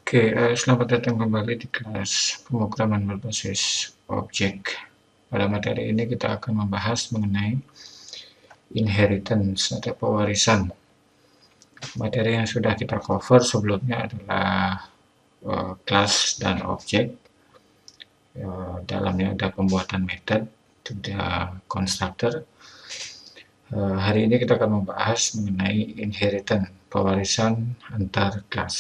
Oke, selamat datang kembali di kelas pemrograman berbasis objek. Pada materi ini kita akan membahas mengenai inheritance atau pewarisan. Materi yang sudah kita cover sebelumnya adalah kelas dan objek. Dalamnya ada pembuatan method, ada constructor. Hari ini kita akan membahas mengenai inheritance, pewarisan antar kelas.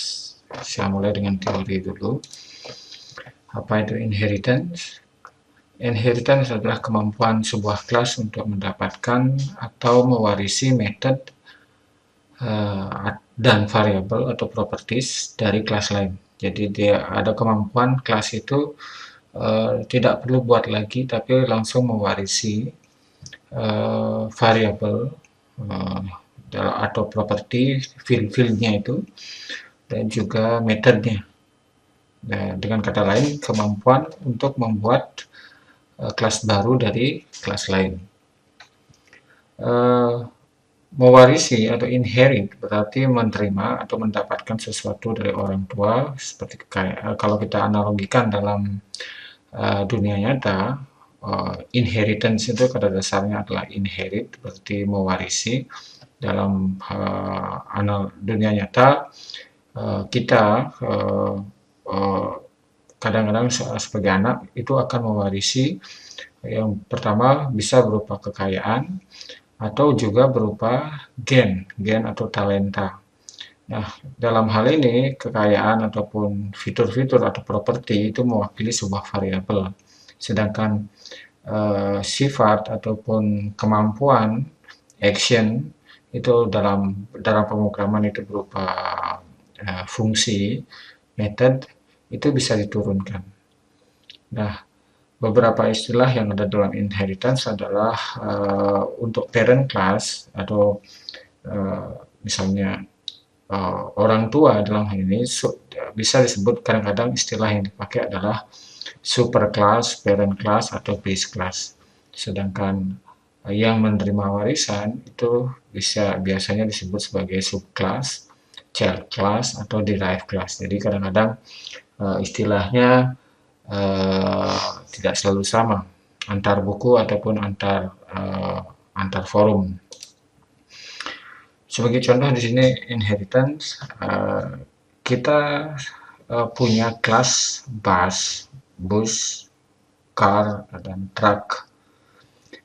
Saya mulai dengan teori dulu. Apa itu inheritance? Inheritance adalah kemampuan sebuah kelas untuk mendapatkan atau mewarisi metode dan variabel atau properties dari kelas lain. Jadi dia ada kemampuan kelas itu tidak perlu buat lagi, tapi langsung mewarisi variabel atau properti field-fieldnya itu dan juga metodenya. Nah, dengan kata lain, kemampuan untuk membuat kelas baru dari kelas lain. Mewarisi atau inherit berarti menerima atau mendapatkan sesuatu dari orang tua, seperti kalau kita analogikan dalam dunia nyata, inheritance itu pada dasarnya adalah inherit, berarti mewarisi. Dalam dunia nyata, kita kadang-kadang sebagai anak itu akan mewarisi. Yang pertama bisa berupa kekayaan atau juga berupa gen atau talenta. Nah, dalam hal ini kekayaan ataupun fitur-fitur atau properti itu mewakili sebuah variabel. Sedangkan sifat ataupun kemampuan action itu dalam pemrograman itu berupa fungsi, method itu bisa diturunkan. Nah, beberapa istilah yang ada dalam inheritance adalah untuk parent class atau misalnya orang tua dalam hal ini bisa disebut kadang-kadang istilah yang dipakai adalah super class, parent class, atau base class. Sedangkan yang menerima warisan itu biasanya disebut sebagai subclass, child class, atau derived class. Jadi kadang-kadang istilahnya tidak selalu sama antar buku ataupun antar forum. Sebagai contoh di sini inheritance, kita punya kelas bus, car, dan truck.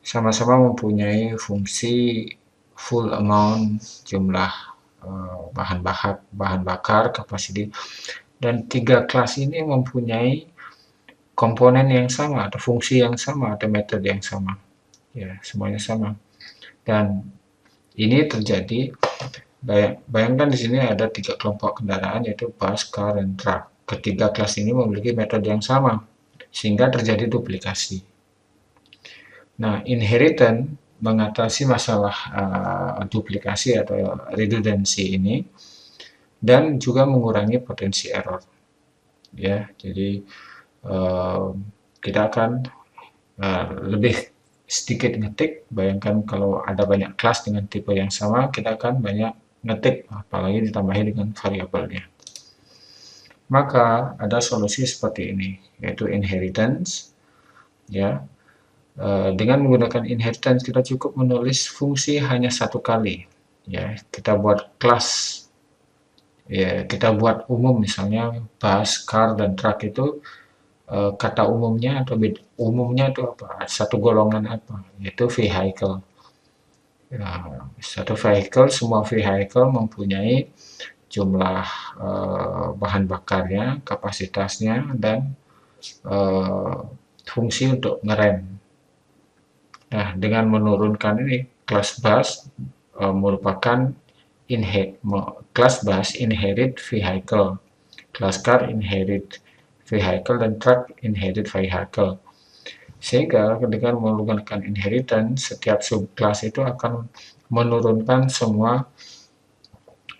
Sama-sama mempunyai fungsi full amount, jumlah bahan bakar, kapasiti, dan tiga kelas ini mempunyai komponen yang sama atau fungsi yang sama atau metode yang sama. Ya, semuanya sama. Dan ini terjadi, bayangkan di sini ada 3 kelompok kendaraan yaitu bus, car, dan truck. Ketiga kelas ini memiliki metode yang sama sehingga terjadi duplikasi. Nah, inheritance mengatasi masalah duplikasi atau redundancy ini dan juga mengurangi potensi error. Ya, jadi kita akan lebih sedikit ngetik. Bayangkan kalau ada banyak kelas dengan tipe yang sama, kita akan banyak ngetik, apalagi ditambahi dengan variabelnya. Maka ada solusi seperti ini, yaitu inheritance. Ya, dengan menggunakan inheritance kita cukup menulis fungsi hanya satu kali. Ya, kita buat kelas. Ya, kita buat umum misalnya bus, car, dan truck itu kata umumnya atau umumnya itu apa? Satu golongan apa? Yaitu vehicle. Nah, satu vehicle, semua vehicle mempunyai jumlah bahan bakarnya, kapasitasnya, dan fungsi untuk ngerem. Nah, dengan menurunkan ini, kelas bus merupakan kelas bus inherit vehicle, kelas car inherit vehicle, dan truck inherit vehicle. Sehingga dengan menggunakan inheritance, setiap subclass itu akan menurunkan semua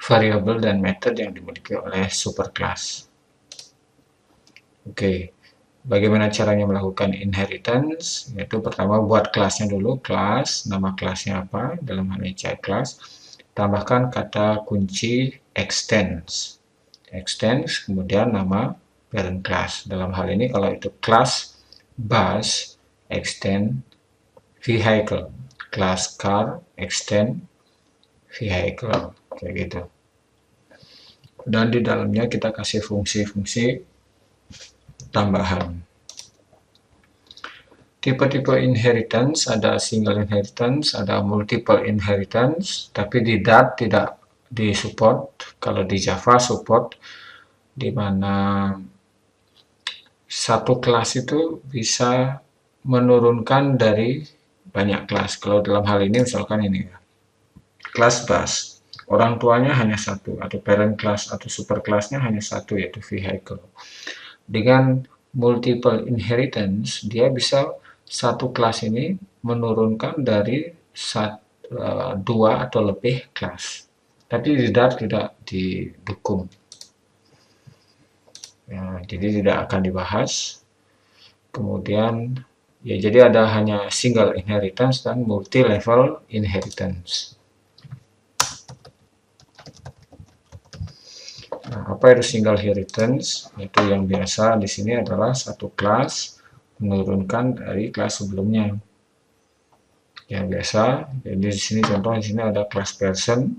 variabel dan metode yang dimiliki oleh superclass. Oke, bagaimana caranya melakukan inheritance? Yaitu pertama buat kelasnya dulu, kelas, nama kelasnya apa, dalam hal ini child class, tambahkan kata kunci extends. extends, kemudian nama parent class. Dalam hal ini kalau itu class bus extend vehicle, class car extend vehicle, kayak gitu. Dan di dalamnya kita kasih fungsi-fungsi tambahan. Tipe-tipe inheritance, ada single inheritance, ada multiple inheritance, tapi di Dart tidak disupport. Kalau di Java support, di mana satu kelas itu bisa menurunkan dari banyak kelas. Kalau dalam hal ini misalkan ini kelas bus, orang tuanya hanya satu, atau parent class atau super kelasnya hanya satu, yaitu vehicle. Dengan multiple inheritance, dia bisa satu kelas ini menurunkan dari dua atau lebih kelas. Tapi di Dart tidak didukung. Ya, jadi tidak akan dibahas. Kemudian ya, jadi ada hanya single inheritance dan multi level inheritance. Nah, apa itu single inheritance? Itu yang biasa di sini adalah satu kelas menurunkan dari kelas sebelumnya. Ya biasa. Jadi di sini contoh di sini ada kelas person.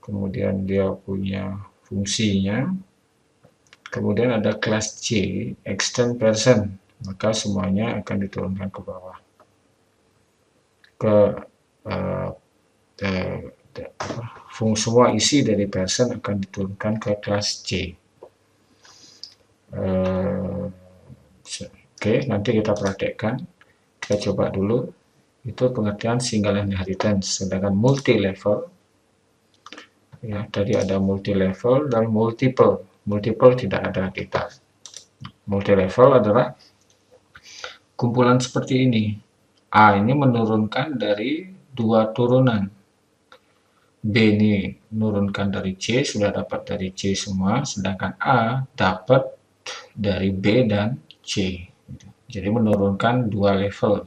Kemudian dia punya fungsinya. Kemudian ada kelas C, extend person, maka semuanya akan diturunkan ke bawah. Semua isi dari person akan diturunkan ke kelas C. Oke, nanti kita praktekkan. Kita coba dulu. Itu pengertian single inheritance. Sedangkan multi level, ya tadi ada multi level dan multiple. Multiple tidak ada kita. Multi level adalah kumpulan seperti ini. A ini menurunkan dari dua turunan. B ini menurunkan dari C, sudah dapat dari C semua, sedangkan A dapat dari B dan C. Jadi menurunkan dua level.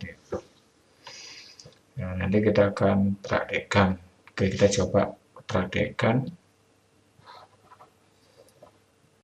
Nah, nanti kita akan praktekkan. Oke, kita coba praktekkan.